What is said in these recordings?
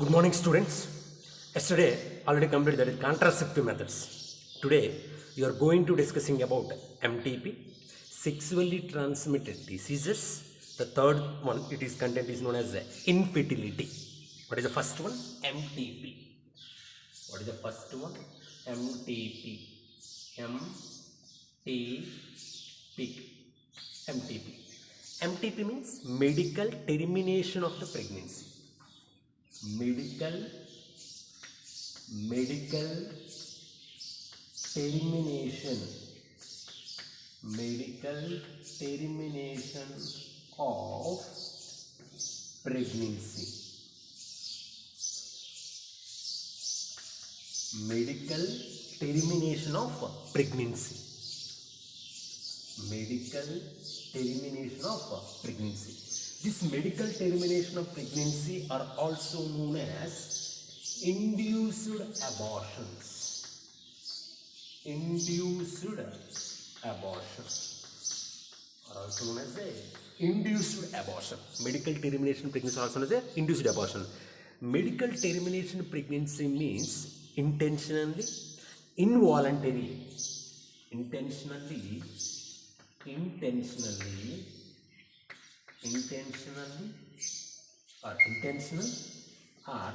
Good morning, students. Yesterday already completed that is contraceptive methods. Today you are going to discussing about MTP, sexually transmitted diseases. The third one, it is content is known as infertility. What is the first one? MTP. What is the first one? MTP. MTP. MTP means medical termination of the pregnancy. Medical termination of pregnancy. Medical termination of pregnancy. Medical termination of pregnancy. This medical termination of pregnancy are also known as induced abortions. Induced abortion are also known as induced abortion. Medical termination of pregnancy are also known as induced abortion. Medical termination of pregnancy means intentionally, involuntarily, intentional or intentional or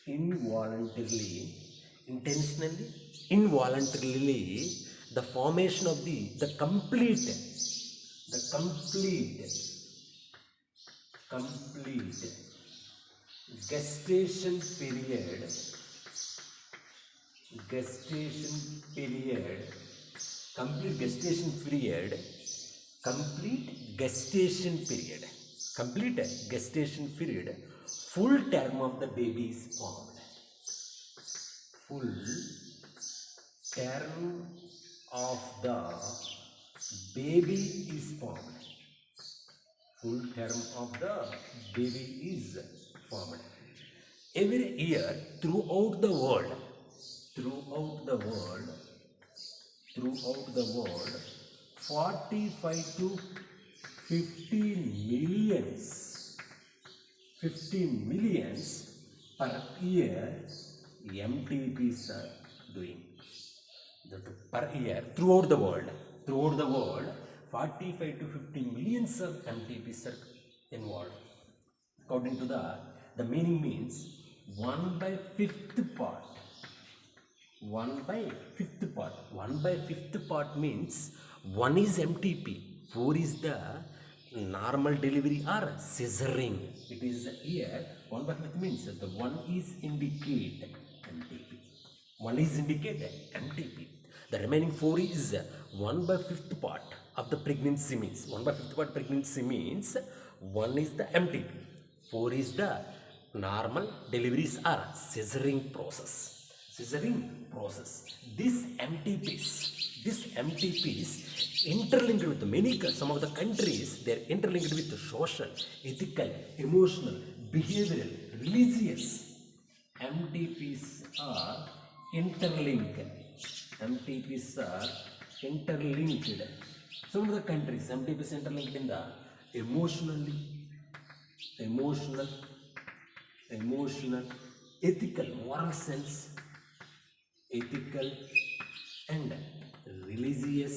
involuntarily the formation of the complete gestation period full term of the baby is formed. Full term of the baby is formed. Full term of the baby is formed. Every year throughout the world, 45 to 50 millions per year MTPs are doing. Per year throughout the world 45 to 50 millions of MTPs are involved. According to the meaning means 1/5 part. 1/5 part means 1 is MTP, 4 is the normal delivery or cesarean. It is here 1/5 means that the 1 is indicate MTP. 1 is indicate MTP. The remaining 4 is 1/5 part of the pregnancy means 1/5 part pregnancy means 1 is the MTP, 4 is the normal deliveries or cesarean process. This MTPs interlinked with some of the countries. They are interlinked with social, ethical, emotional, behavioral, religious. MTPs are interlinked. Some of the countries MTPs interlinked in the emotional, ethical, moral sense, ethical and religious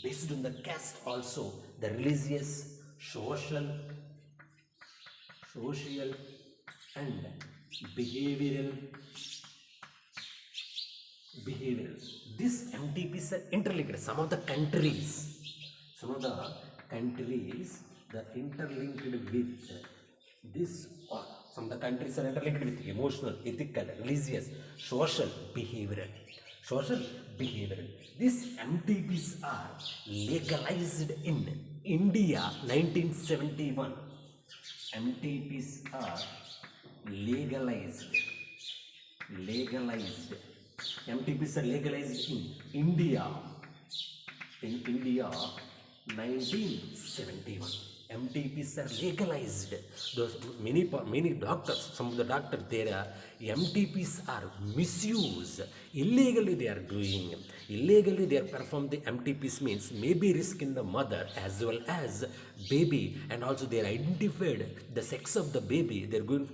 based on the caste also, the religious, social and behavioral. These MTPs are interlinked. Some of the countries that interlinked with this part. Some of the countries are interlinked with emotional, ethical, religious, social, behavioral. These MTPs are legalized in India 1971. MTPs are legalized. MTPs are legalized in India 1971. MTPs are legalized. Those many doctors, some of the doctors, they are MTPs are misused. Illegally they are doing. Illegally they are perform the MTPs means maybe risk in the mother as well as baby, and also they are identified the sex of the baby. They're going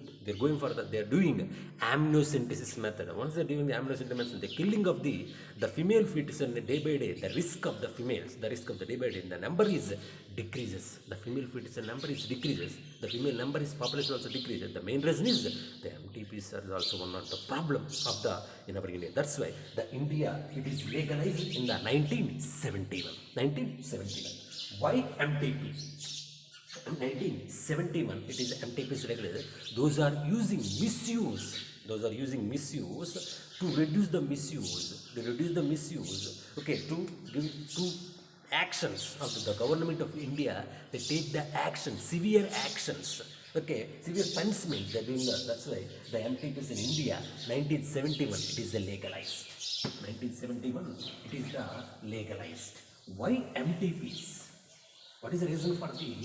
for they're doing amniocentesis method. Once they're doing the amniocentesis method, the killing of the female fetus, and day by day the risk of the females, the risk of the day by day, the number is decreases. The female fetus number is decreases. The female number is population also decreases. The main reason is the MTPs are also one of the problem of the in our India. That's why the India it is legalized in the 1971. 1971. Why MTP? In 1971 it is MTPs regulated. Those are using misuse. Those are using misuse to reduce the misuse. They reduce the misuse. Okay, to give to actions of the government of India. They take the action, severe actions. Okay, severe punishment. They're doing that. That's why the MTPs in India, 1971, it is legalized. 1971, it is the legalized. Why MTPs? What is the reason for the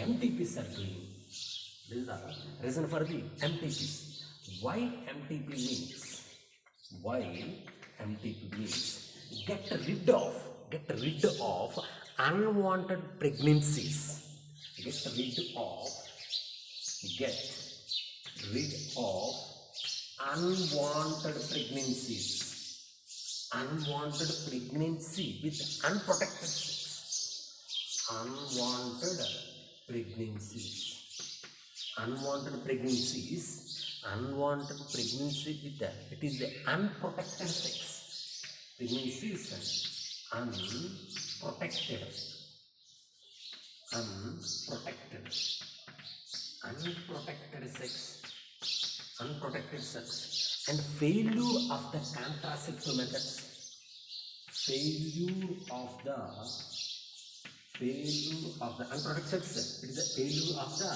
MTPs are doing? This is the reason for the MTPs. Why MTP means? Why MTP means? Get rid of unwanted pregnancies. Get rid of unwanted pregnancies. Unwanted pregnancy with unprotected sex. Unwanted pregnancies. Unwanted pregnancies. Unwanted pregnancy with it is the unprotected sex. Pregnancies unprotected sex, and failure of the contraceptive methods. Failure of the unprotected sex. It is a failure of the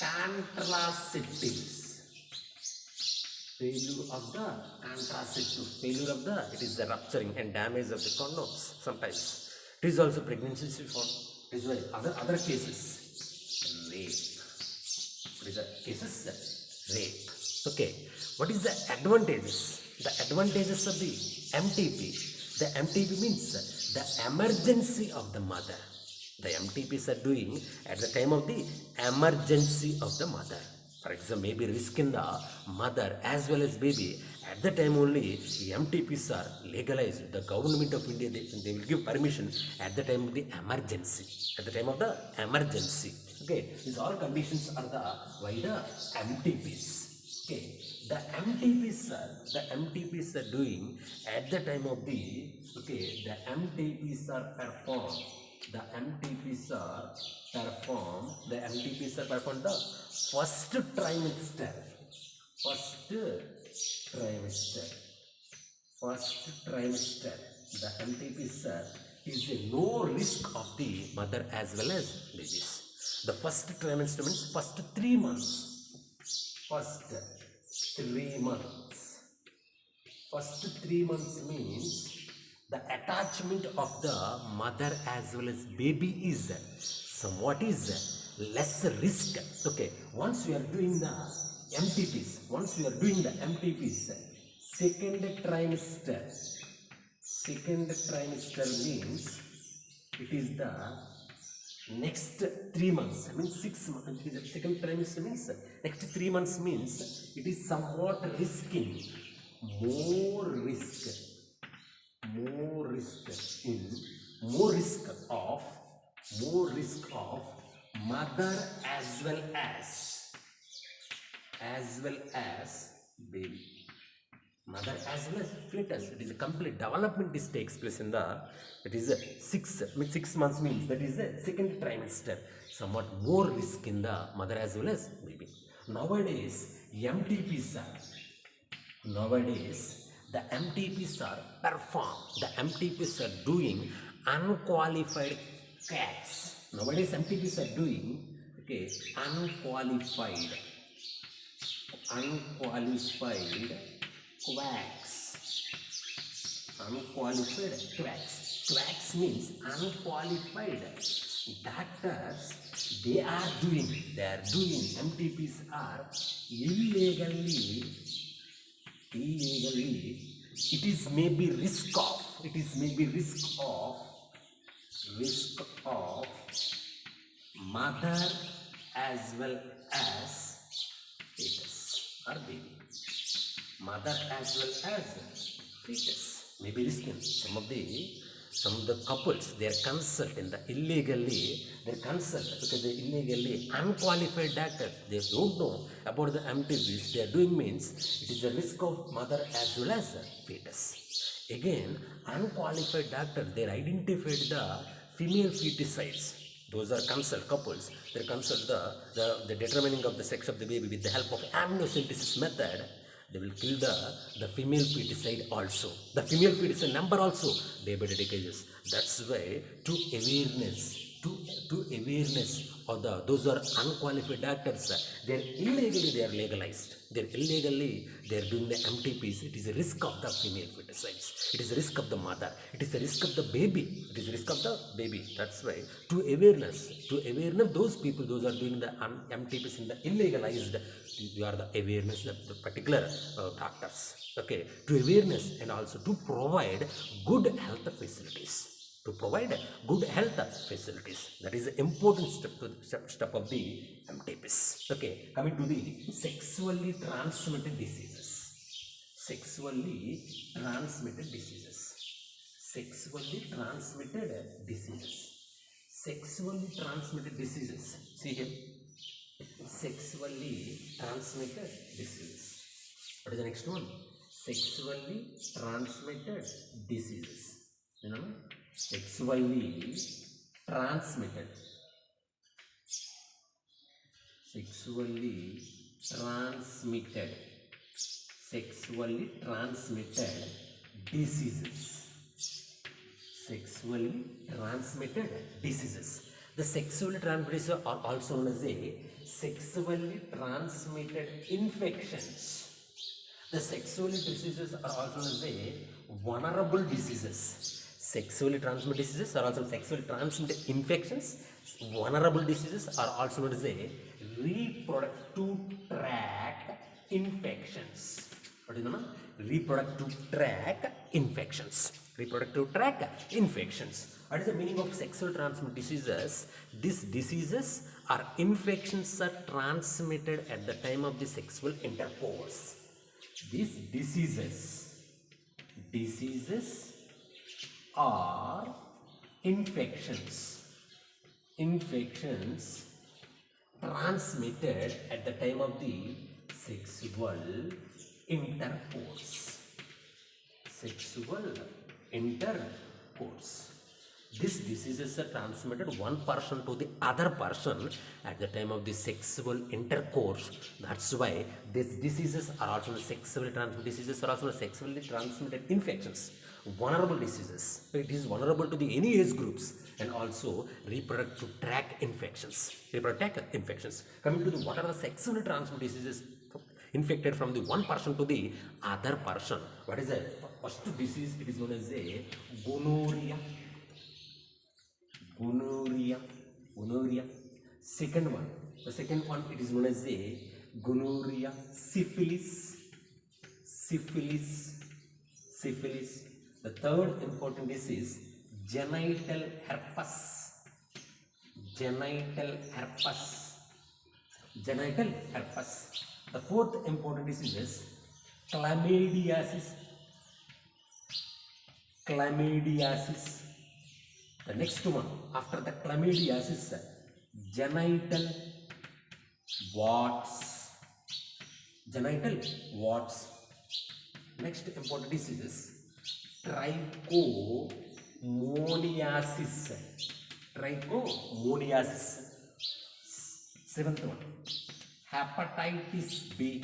contraceptives. Failure of the contraceptive. Failure of the, it is the rupturing and damage of the condoms sometimes. It is also pregnancies before. It is like other cases. Rape. What is the cases? Rape. Okay. What is the advantages? The advantages of the MTP. The MTP means the emergency of the mother. The MTPs are doing at the time of the emergency of the mother. For example, maybe risk in the mother as well as baby. At the time only, MTPs are legalized. The government of India, they will give permission at the time of the emergency. At the time of the emergency. Okay, these all conditions are the why the MTPs. Okay, the MTPs are doing at the time of the the MTPs are performed. The MTPs are performed the first trimester. The MTPs is a no risk of the mother as well as babies. The first trimester means first 3 months. First 3 months means the attachment of the mother as well as baby is somewhat is less risk. Okay, once we are doing the MTPs, second trimester means it is the next 3 months. I mean 6 months. It is the second trimester means next 3 months means it is somewhat risking. More risk of mother as well as baby. Mother as well as fetus. It is a complete development this takes place in the, it is a 6 months means that is the second trimester. Somewhat more risk in the mother as well as baby. Nowadays the MTPs are performed. The MTPs are doing unqualified quacks. Nowadays MTPs are doing unqualified quacks. Quacks means unqualified doctors. They are doing MTPs are illegally illegally, it is maybe risk of, risk of mother as well as fetus or baby. Mother as well as fetus may be risky. Some of the couples, they are consult in the illegally, they consult because they illegally unqualified doctors, they don't know about the MTBs they are doing, means it is a risk of mother as well as fetus. Again, unqualified doctors, they identified the female feticides. Those are consult couples. They consult the determining of the sex of the baby with the help of amniocentesis method. They will kill the female feticide also. The female feticide number also day by day decreases. That's why to awareness of those are unqualified doctors. They are legalized. They are doing the MTPs. It is a risk of the female feticides. It is a risk of the mother. It is a risk of the baby. It is a risk of the baby. That's why to awareness those people, those are doing the MTPs in the illegalized. You are the awareness of the particular doctors. Okay, to awareness and also to provide good health facilities. That is the important step of the MTPs. Okay, coming to the sexually transmitted diseases. Sexually transmitted diseases. See here. Sexually transmitted diseases. What is the next one? Sexually transmitted diseases. You know, sexually transmitted diseases. The sexually transmitted diseases are also known as sexually transmitted infections. The sexually diseases are also known as vulnerable diseases. Sexually transmitted diseases are also sexually transmitted infections. Vulnerable diseases are also known as reproductive tract infections. What is the name? Reproductive tract infections. What is the meaning of sexual transmitted diseases? These diseases are infections are transmitted at the time of the sexual intercourse. These diseases are infections transmitted at the time of the sexual intercourse. These diseases are transmitted one person to the other person at the time of the sexual intercourse. That's why these diseases are also sexually transmitted infections. Vulnerable diseases. It is vulnerable to the any age groups, and also reproductive tract infections. Coming to the what are the sexually transmitted diseases infected from the one person to the other person? What is the first disease? It is known as a gonorrhea. The second one it is known as a gonorrhea. Syphilis. The third important disease, genital herpes. The fourth important disease is chlamydiasis. The next one after the chlamydiasis, genital warts. Next important disease is trichomoniasis. Seventh one, hepatitis B.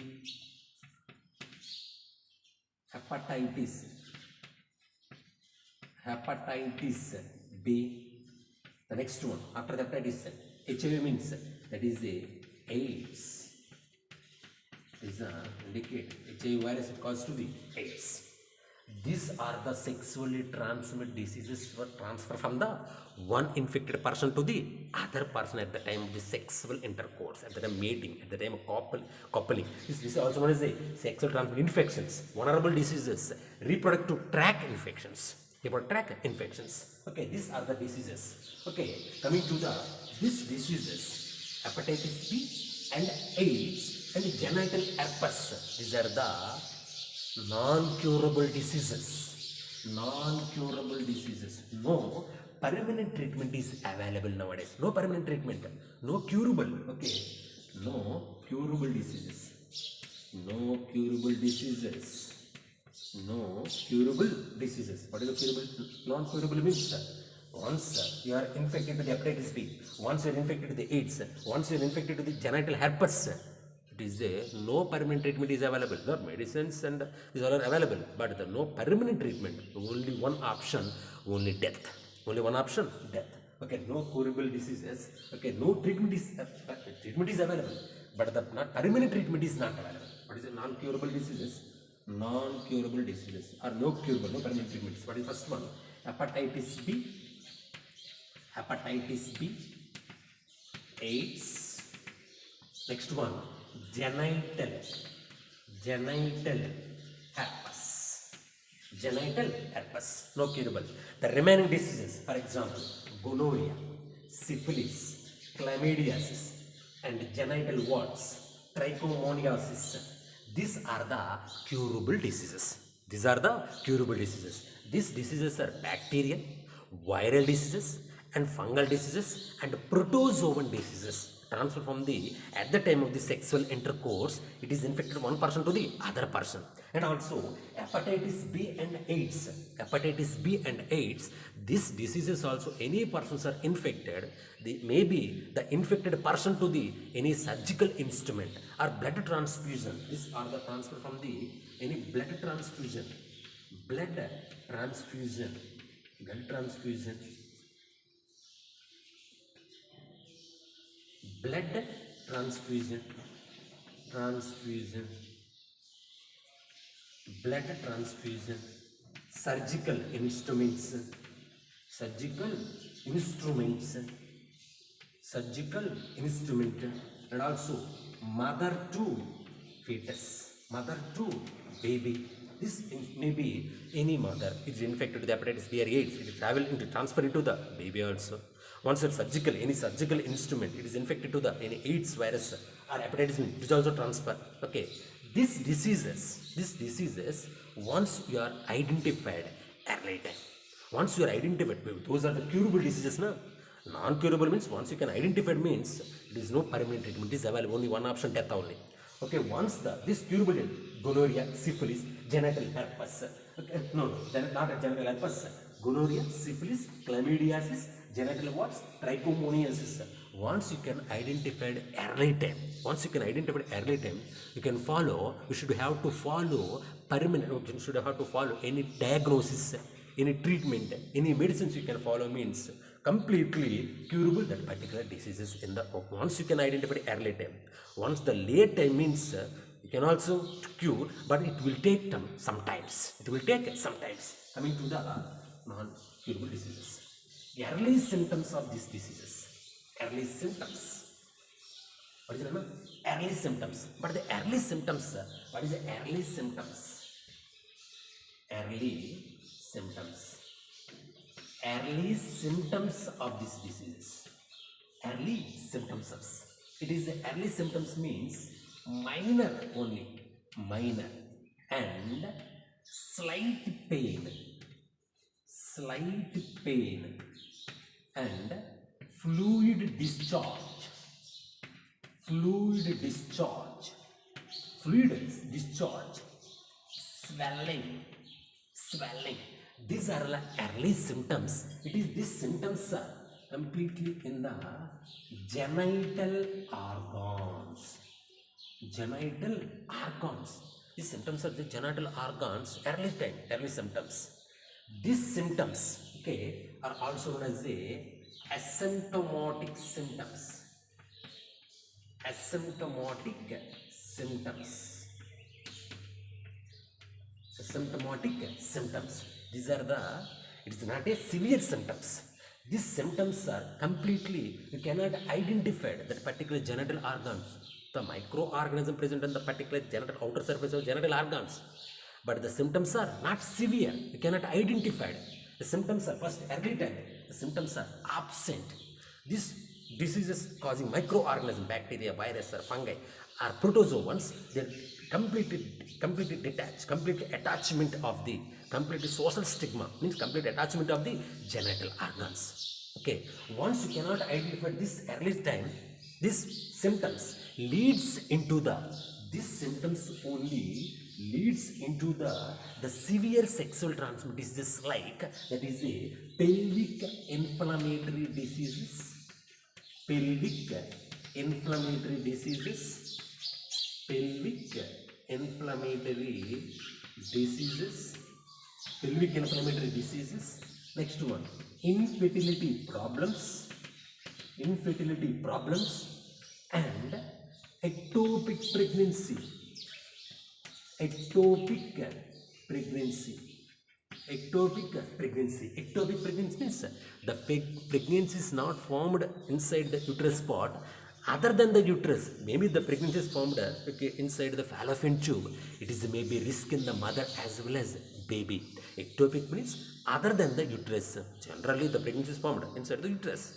The next one after the hepatitis, HIV means that is a AIDS. Is a indicate HIV virus it causes to be AIDS. These are the sexually transmitted diseases were transferred from the one infected person to the other person at the time of the sexual intercourse, at the time mating, at the time of coupling. This is also known as the sexual transmitted infections, vulnerable diseases, reproductive tract infections. Okay, these are the diseases. Okay, coming to these diseases, hepatitis B and AIDS and genital herpes. These are the non-curable diseases. Non-curable diseases. No permanent treatment is available nowadays. No permanent treatment. No curable. Okay. No curable diseases. No curable diseases. No curable diseases. What is a curable? Non-curable means once you are infected with hepatitis B, once you are infected with the AIDS, once you are infected with the genital herpes, it is a no permanent treatment is available. Not medicines and these all are available, but the no permanent treatment. Only one option, only death. Only one option, death. Okay, no curable diseases. Okay, no treatment is available, but the not permanent treatment is not available. What is the non-curable diseases? Non-curable diseases or no curable, no permanent treatments. What is the first one? Hepatitis B, AIDS. Next one, genital herpes. Genital herpes, no curable. The remaining diseases, for example, gonorrhea, syphilis, chlamydiasis, and genital warts, trichomoniasis. These are the curable diseases. These diseases are bacterial, viral diseases, and fungal diseases, and protozoan diseases. Transfer from the at the time of the sexual intercourse, it is infected one person to the other person. And also hepatitis B and AIDS. These diseases also, any persons are infected, maybe the infected person to the any surgical instrument or blood transfusion. These are the transfer from the any blood transfusion, blood transfusion, blood transfusion blood transfusion, surgical instruments, and also mother to baby. This may be any mother is infected with hepatitis B or AIDS. It is transfer into the baby also. Once a any surgical instrument, it is infected to the any AIDS virus or hepatitis B, it is also transfer. Okay, these diseases, once you are identified early time, once you are identified, those are the curable diseases. Na? Non-curable means once you can identify means it is no permanent treatment is available, only one option, death only. Okay, once this curable, gonorrhea, syphilis, genital herpes, okay, no, not a genital herpes, gonorrhea, syphilis, chlamydiasis, genital warts, trichomoniasis. Once you can identify early time, you should have to follow permanent, you should have to follow any diagnosis, any treatment, any medicines you can follow means completely curable that particular diseases in the once you can identify early time. Once the late time means you can also cure, but it will take sometimes. Coming to the non-curable diseases. Early symptoms of these diseases. Early symptoms. What is it? Early symptoms. But the early symptoms, what is the early symptoms? Early symptoms of these diseases. Early symptoms. It is the early symptoms means minor only, and slight pain, and fluid discharge, swelling. These are the early symptoms. It is these symptoms are completely in the genital organs. These symptoms are the genital organs, early symptoms. These symptoms, okay, are also known as the asymptomatic symptoms. symptomatic symptoms. These are the, it's not a severe symptoms. These symptoms are completely, you cannot identify that particular genital organs, the microorganism present on the particular genital outer surface of genital organs. But the symptoms are not severe, you cannot identify. The symptoms are first early time, the symptoms are absent. These diseases causing microorganism, bacteria, virus or fungi or protozoans, they're completely detached, complete attachment of the, complete social stigma means complete attachment of the genital organs. Okay, once you cannot identify this early time, these symptoms leads into the, these symptoms only leads into the severe sexual transmitted diseases like, that is a pelvic inflammatory diseases, pelvic inflammatory diseases, pelvic inflammatory diseases, pelvic inflammatory diseases. Next one, infertility problems, infertility problems, and ectopic pregnancy, ectopic pregnancy, ectopic pregnancy. Ectopic pregnancy means the pregnancy is not formed inside the uterus part, other than the uterus. Maybe the pregnancy is formed inside the fallopian tube. It is maybe risk in the mother as well as baby. Ectopic means other than the uterus. Generally the pregnancy is formed inside the uterus.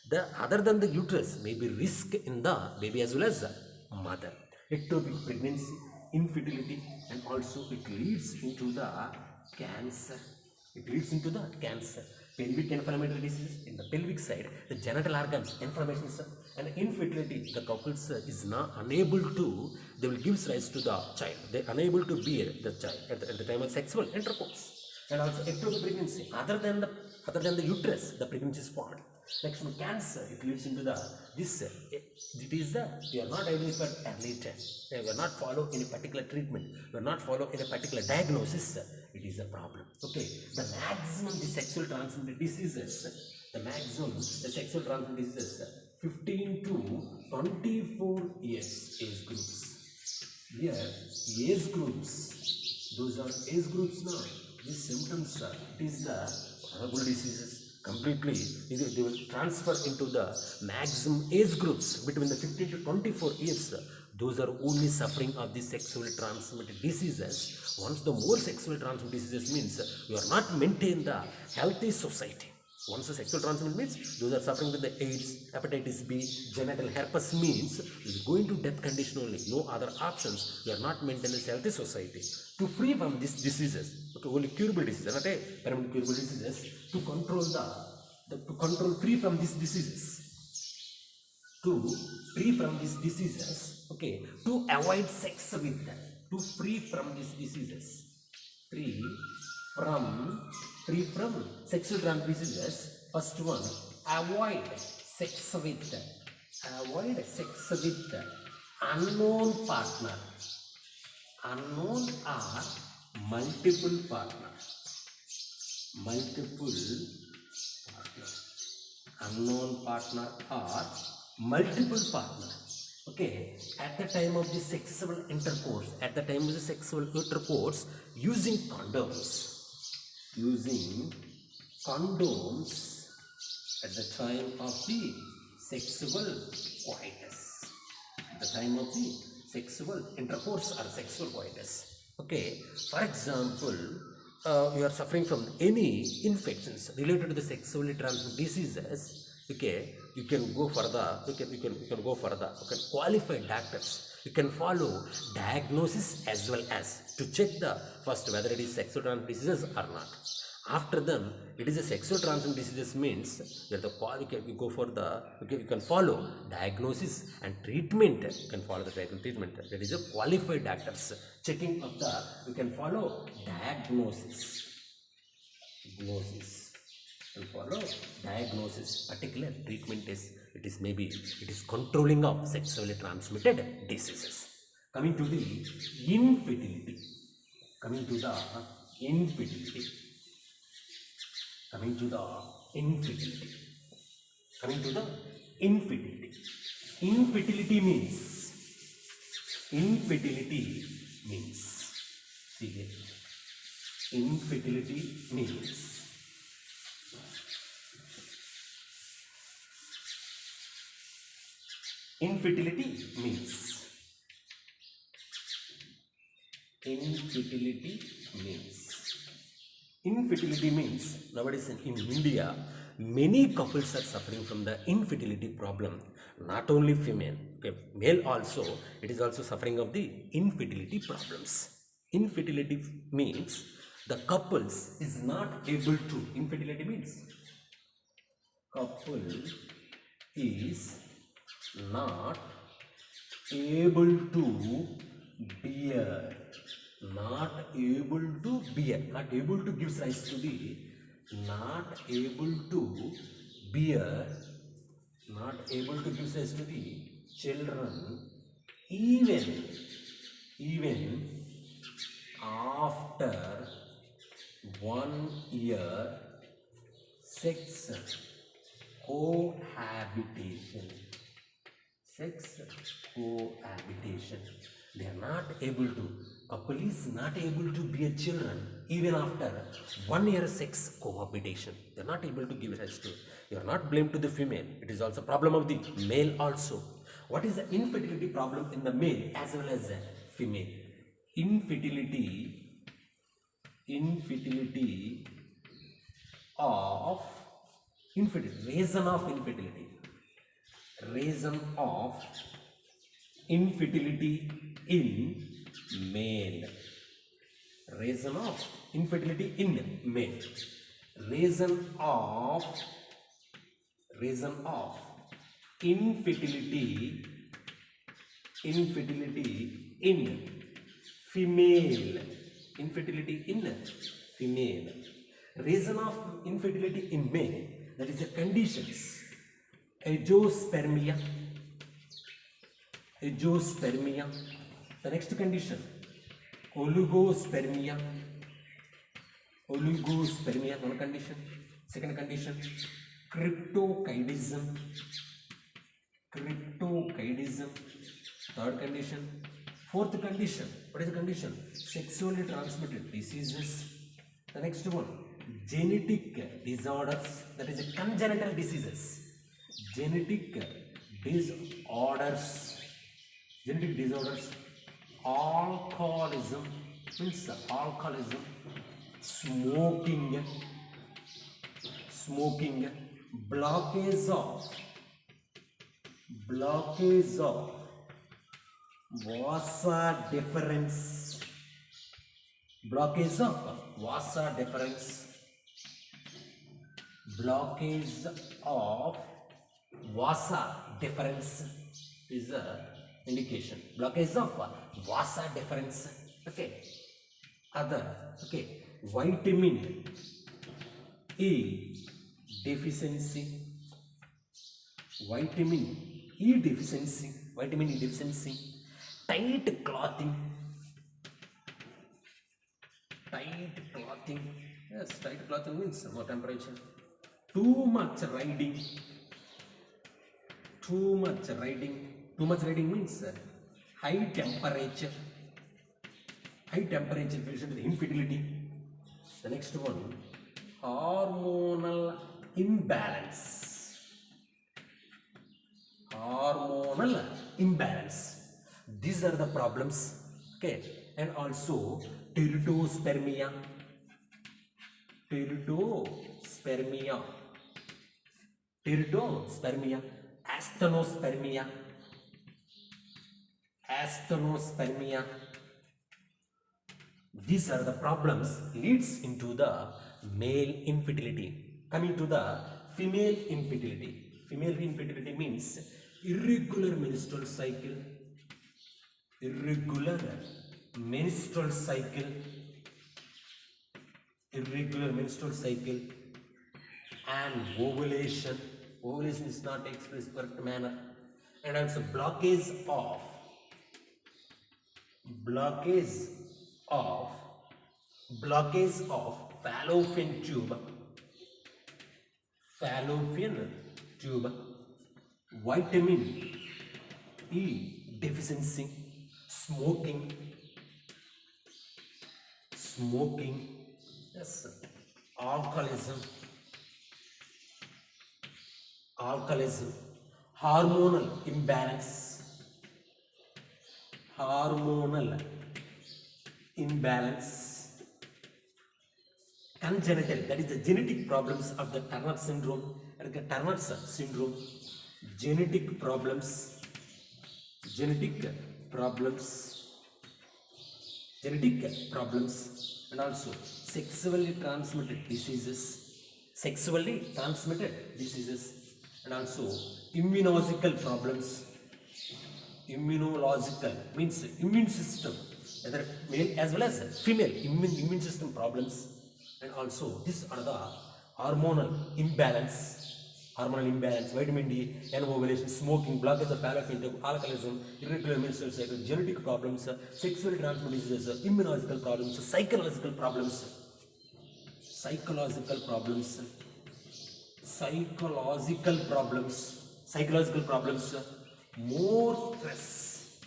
The other than the uterus may be risk in the baby as well as the mother. Ectopic pregnancy, infertility, and also it leads into the cancer. It leads into the cancer. Pelvic inflammatory disease in the pelvic side, the genital organs inflammation, and infertility. The couples is not unable to, they will give rise to the child. They are unable to bear the child at the time of sexual intercourse. And also ectopic pregnancy, other than the uterus, the pregnancy is formed. Next one, cancer. It leads into the this. It is the, you are not identified early time. You are not follow any particular treatment. You are not follow any particular diagnosis. It is a problem. Okay. The maximum the sexual transmitted diseases. The maximum the sexual transmitted diseases. 15 to 24 years age groups. Here age groups. Those are age groups now. These symptoms are, it is the probable diseases. Completely, they will transfer into the maximum age groups between the 15 to 24 years. Those are only suffering of the sexually transmitted diseases. Once the more sexually transmitted diseases means you are not maintain the healthy society. Once the sexual transmission means those are suffering with the AIDS, hepatitis B, genital herpes means is going to death condition only. No other options. You are not maintaining a healthy society. To free from these diseases, okay, only curable diseases, not a permanent curable diseases. To control to control free from these diseases. To free from these diseases, okay. To avoid sex with them. To free from these diseases. Free from sexual transmitted diseases. First one, avoid sex with unknown partner, unknown or multiple partner, unknown partner or multiple partner. Okay, at the time of the sexual intercourse, using condoms at the time of the sexual coitus, at the time of the sexual intercourse or sexual coitus. Okay, for example, you are suffering from any infections related to the sexually transmitted diseases. Okay, you can go further. You can go further. You can qualify doctors. You can follow diagnosis as well as to check the first whether it is sexual transmitted diseases or not. After then, it is a sexual transmitted diseases means that you can follow diagnosis and treatment. You can follow the treatment. That is a qualified doctors checking of the. You can follow diagnosis. And follow diagnosis. Particular treatment is it is controlling of sexually transmitted diseases. Coming to the infertility. Coming to the infertility. Infertility means see here. Infertility means infertility means infertility means infertility means nowadays in India many couples are suffering from the infertility problem. Not only female, okay, male also, it is also suffering of the infertility problems. Infertility means the couples is not able to, infertility means couple is not able to bear, not able to bear, not able to gives rise to the, not able to bear, not able to gives rise to the children, even after 1 year sex cohabitation. Sex cohabitation. They are not able to, couple is not able to bear children even after 1 year sex cohabitation. They are not able to give rise to. You are not blamed to the female. It is also problem of the male also. What is the infertility problem in the male as well as the female? Infertility of infertility, reason of infertility. Reason of infertility in male. Reason of infertility in male. Reason of infertility in female. Infertility in female. Reason of infertility in male, that is the conditions: azoospermia. The next condition, oligospermia. One condition. Second condition, cryptokidism. Third condition. Fourth condition, what is the condition? Sexually transmitted diseases. The next one, genetic disorders, that is congenital diseases. Genetic disorders, alcoholism, smoking, blockage of vasa deferens, blockage of vasa deferens is the indication. Blockage of vasa deferens. Okay. Other, okay, vitamin E deficiency. Vitamin E deficiency. Tight clothing. Yes, tight clothing means more temperature. Too much riding. Too much riding means high temperature. High temperature leads to the infertility. The next one, hormonal imbalance. These are the problems. Okay, and also teratospermia, asthenospermia. These are the problems leads into the male infertility. Coming to the female infertility. Female infertility means irregular menstrual cycle. Irregular menstrual cycle and ovulation. Ovulation is not expressed correct manner, and also blockage of fallopian tube. Vitamin E deficiency. Smoking, Yes, alcoholism, alcoholism, hormonal imbalance, hormonal imbalance, congenital, that is the genetic problems of the Turner syndrome, Turner's syndrome, genetic problems, genetic problems, genetic problems, and also sexually transmitted diseases, sexually transmitted diseases, and also immunological problems, immunological means immune system, whether male as well as female immune system problems, and also these are the hormonal imbalance, hormonal imbalance, vitamin D, ovulation, smoking, blockage of fallopian tube, alcoholism, irregular menstrual cycle, genetic problems, sexually transmitted diseases, immunological problems, psychological problems, psychological problems, psychological problems, psychological problems, more stress,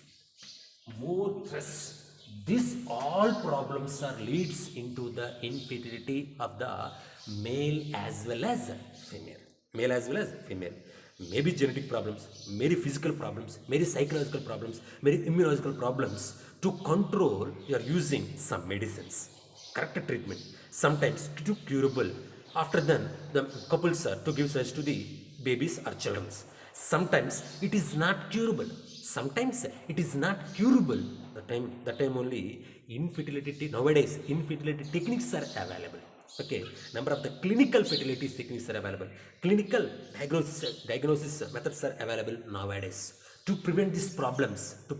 more stress. These all problems are leads into the infertility of the male as well as female, male as well as female. Maybe genetic problems, maybe physical problems, maybe psychological problems, maybe immunological problems. To control, you are using some medicines, correct treatment, sometimes to curable. After then, the couples are to give such to the babies or children. Sometimes it is not curable. Sometimes it is not curable. The time only infertility, nowadays infertility techniques are available. Okay, number of the clinical fertility techniques are available. Clinical diagnosis methods are available nowadays. To prevent these problems, the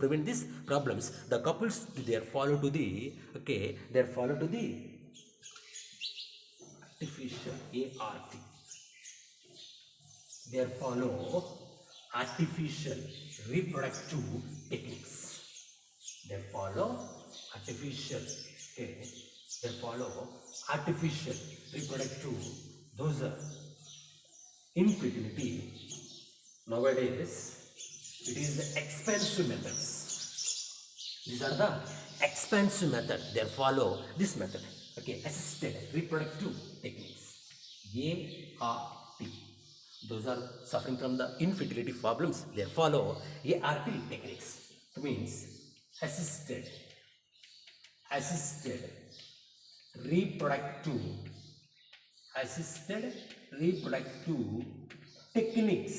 couples they are follow to the artificial ART. They follow artificial reproductive techniques. They follow artificial, okay, they follow artificial reproductive, those are infertility. Nowadays, it is the expensive methods. These are the expensive method. They follow this method. Okay, assisted reproductive techniques. ART. Those are suffering from the infertility problems. They follow ART techniques. It means assisted reproductive, assisted reproductive techniques,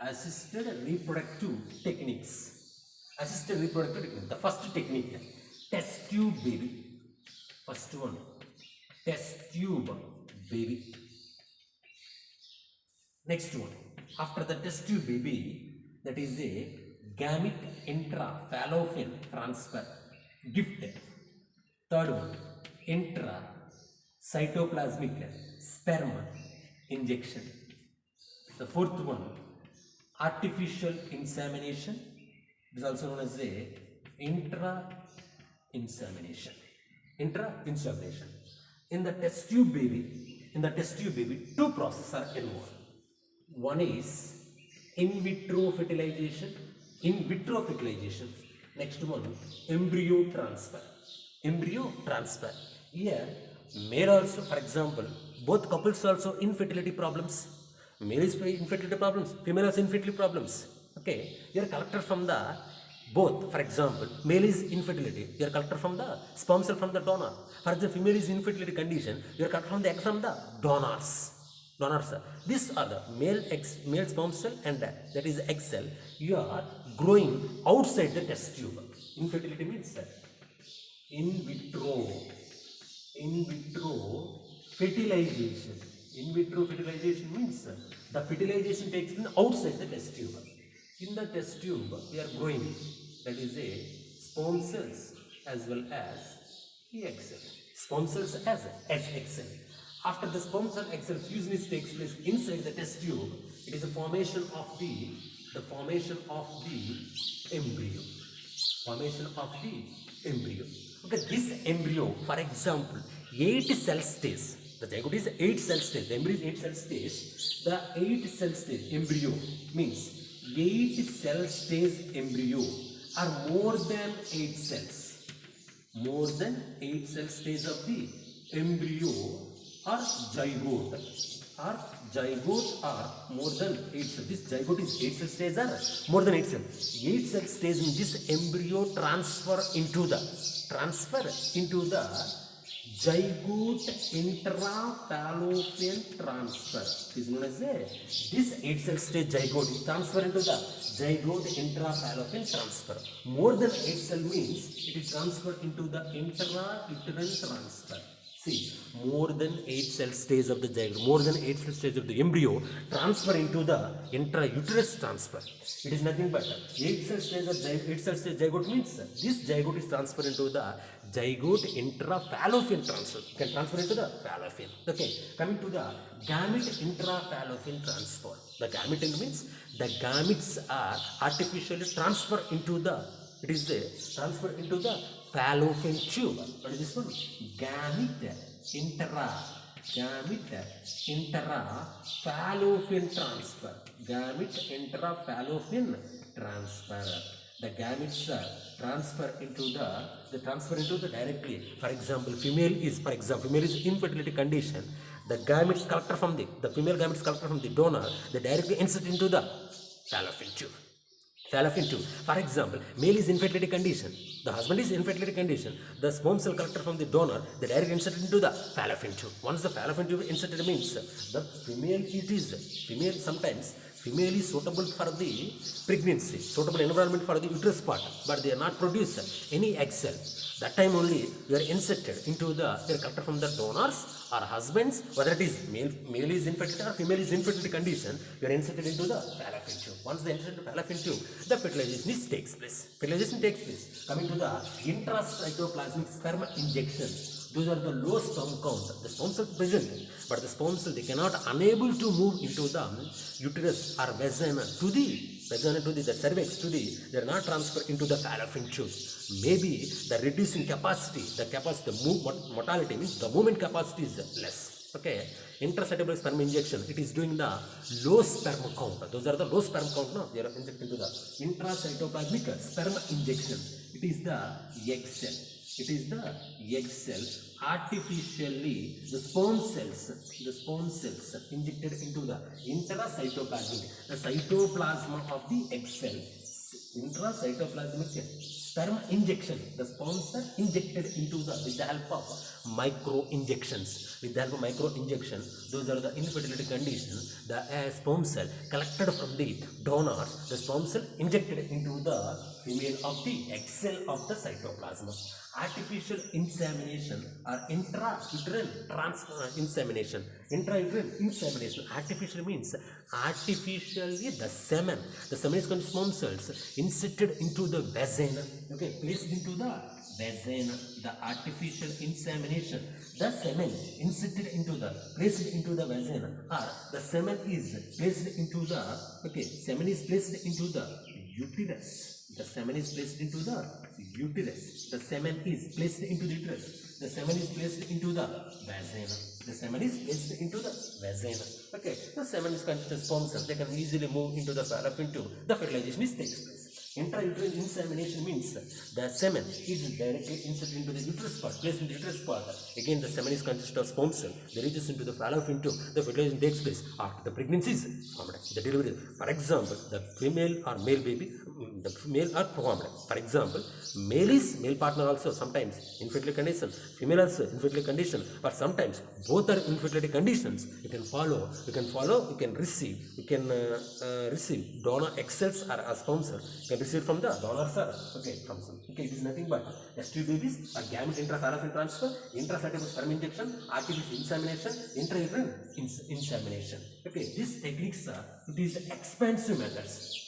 assisted reproductive techniques, assisted reproductive technique. The first technique, test tube baby. First one, test tube baby. Next one, after the test tube baby, that is a gamete intra-fallopian transfer, gift. Third one, intra-cytoplasmic sperm injection. The fourth one, artificial insemination. It is also known as a intra-insemination. Intra-insemination. In the test tube baby, two processes are involved. One is in vitro fertilization. Next one, embryo transfer. Here, male also, for example, both couples also infertility problems. Male is infertility problems, female has infertility problems. Okay, you are collected from the both. For example, male is infertility, you are collected from the sperm cell from the donor. For the female is infertility condition, you are collected from the egg from the donors. These are the male sperm cell and that is egg cell. You are growing outside the test tube. Infertility means in vitro fertilization. In vitro fertilization means the fertilization takes place outside the test tube. In the test tube, we are growing, that is a sperm cells as well as egg cell. Sperm cells as egg cell. After the sperm cell egg cell fusion takes place inside the test tube, it is a formation of the embryo. Okay, this embryo, for example, 8 cell stage. The zygote is 8 cell stage. The embryo is 8 cell stage. The 8 cell stage embryo means 8 cell stage embryo are more than 8 cells. more than 8 cell stage of the embryo or zygote or more than 8 cell. This zygote is 8 cell stage or more than 8 cell. 8 cell stage in this embryo transfer into the zygote intrafallopian transfer is known as this 8 cell stage zygote is transferred into the zygote intrafallopian transfer. More than 8 cell means it is transferred into the intrauterine transfer. See, more than 8 cell stage of the zygote, more than 8 cell stage of the embryo transfer into the intrauterus transfer. It is nothing but 8 cell stage of 8 cell stage zygote means this zygote is transferred into the zygote intrafallopian transfer. Can transfer into the fallopian. Okay, coming to the gamete intrafallopian transfer. The gamete means the gametes are artificially transferred into the, it is transferred into the fallopian tube. What is this one? Gamete intrafallopian transfer. Gamete intrafallopian transfer. The gametes are transferred into the directly. For example, female is infertility condition. The gametes collected from the female gametes collected from the donor, they directly insert into the fallopian tube. For example, male is infertility condition, the husband is infertility condition, the sperm cell collected from the donor, they directly insert into the fallopian tube. Once the fallopian tube inserted means the female sometimes female is suitable for the pregnancy, suitable environment for the uterus part, but they are not produce any egg cell. That time only you are inserted into they are collected from the donors or husbands, whether it is male is infertility or female is infertility condition, you are inserted into the fallopian tube. Once they insert into the fallopian tube, the fertilization takes place. Coming to the intracytoplasmic sperm injection. Those are the low sperm count. The sperm cell present, but the sperm cell they cannot unable to move into the uterus or vagina to the cervix to the, they are not transferred into the fallopian tube. Maybe the reducing capacity, the mortality means the movement capacity is less. Okay, intracytoplasmic sperm injection, it is doing the low sperm count. Those are the low sperm count. Now they are injected into the intracytoplasmic sperm injection. It is the egg cell. Artificially the sperm cells injected into the intracytoplasmic, the cytoplasm of the egg cell. Intracytoplasmic sperm injection, the sperms are injected into with the help of micro injections. Those are the infertility conditions. The sperm cell collected from the donors, the sperm cell injected into the female of the egg cell of the cytoplasm. Artificial insemination or intrauterine insemination. Artificial means artificially the semen is going to sperm cells inserted into the vagina. Okay, placed into the vagina. The artificial insemination, the semen inserted into the placed into the vagina, or the semen is placed into the uterus. The semen is placed into the uterus. The semen is placed into the uterus. The semen is placed into the vagina. Okay, the semen is considered sperm cells. They can easily move into the fallopian tube. The fertilization takes place. Intrauterine insemination means the semen is directly inserted into the uterus part, placed in the uterus part. Again, the semen is consisted of sperm cell. They reaches into the fallopian tube. The fertilization takes place after the pregnancy is formed. The delivery. For example, the female or male baby, the female are formed. For example, male partner also sometimes infertility condition, female also infertility condition, but sometimes both are infertility conditions. You can receive donor egg cells or a sperm cell. You can receive from the donor cell. Okay, it is nothing but STD babies or gamete intrafallopian transfer, intracytoplasmic sperm injection, artificial insemination, intrauterine insemination. Okay, these techniques are expensive methods.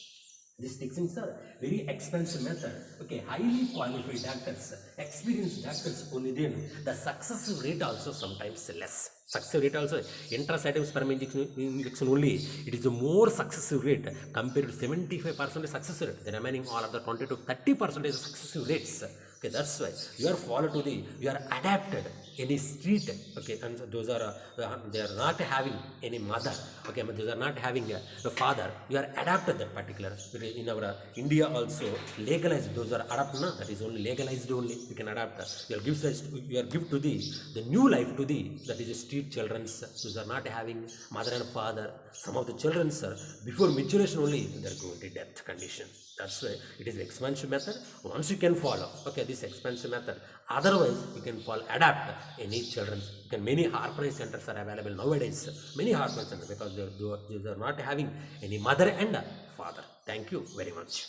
These techniques are very expensive method. Okay, highly qualified doctors, experienced doctors only then. The success rate also sometimes less. Success rate also intracytoplasmic sperm injection only. It is a more successive rate compared to 75% success rate. The remaining all of the 20 to 30% successive rates. Okay, that's why you are follow to the, you are adapted any street. Okay, and those are they are not having any mother. Okay, but those are not having a father. You are adapted that particular. In our India also legalized. Those are adapt na. That is only legalized only. You can adapt. You are you are give to the new life to the, that is street childrens. Those are not having mother and father. Some of the children, sir, before maturation only they are going to death condition. That's why it is the expansion method. Once you can follow, okay, this expansion method. Otherwise, you can follow, adapt any children. You can, many orphanage centers are available nowadays. Many orphanage centers, because they are not having any mother and father. Thank you very much.